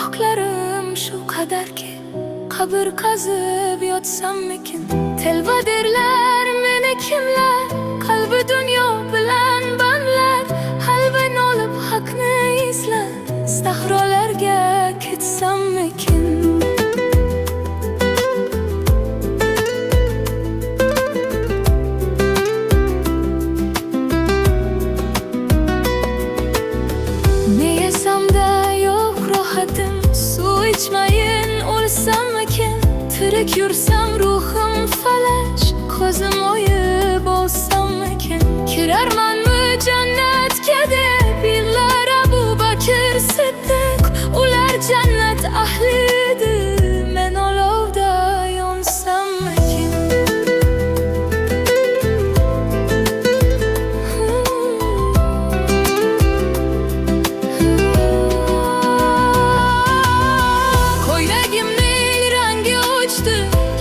Günahlarım şu kadar ki kabir kazıp yotsamikin. Telva derler meni kimler, kalbi dünya bilen benler. Halben olup hakni izler, sahrolarga ketsamikin. Ne yesamda yok rahatım, su içmeyin olsamikin. Tirik yursam ruhum falaş, ko'zim oyib olsamikin. Kirarmanmi jannatga deb yillar Abu Bakr Siddiq. Ular jannat ahlidir, men olovda yonsamikin. Ko'ylagimning rangi o'chdi,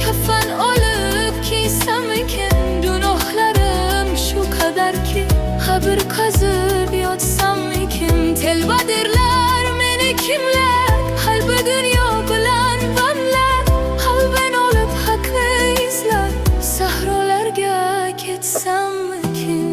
kafan olib kiysamikin. Gunohlarim shu qadarki, qabr qazib yotsamikin. Telba derlar meni kimlar, qalbi dunyo bilan bandlar. Qalban olib haqni izlar, sahrolarga ketsamikin.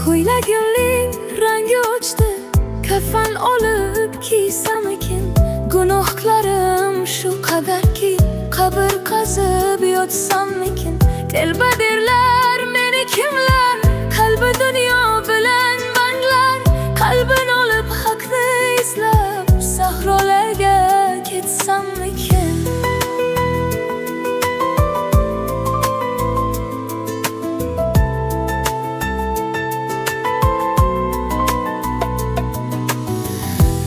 Ko'ylagimning rangi o'chdi, kafan olib kiysamikin. Gunohlarim shu qadarki, qabr qazib yotsamikin. Telba derlar meni kimlar, qalbi dunyo bilan bandlar. Qalban olib haqni izlab, sahrolarga ketsamikin.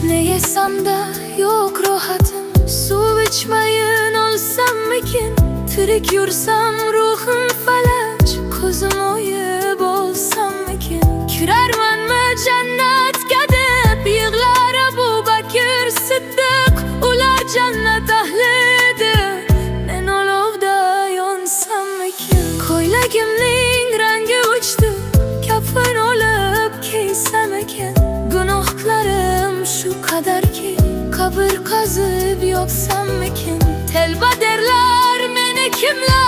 Ne yesamda yok rahatım, su içmeyin olsamikin. Tirik yursam ruhum falaç, ko'zim oyib olsamikin. Kirarmanmi jannatga deb yig'lar Abu Bakr Siddiq. Ular jannat ahlidir, men olovda yonsamikin. Ko'ylagimning rangi o'chdi, kafan olib kiysamikin. Gunohlarim shu qadarki, qabr qazib yotsamikin. Telba derlar meni kimlar,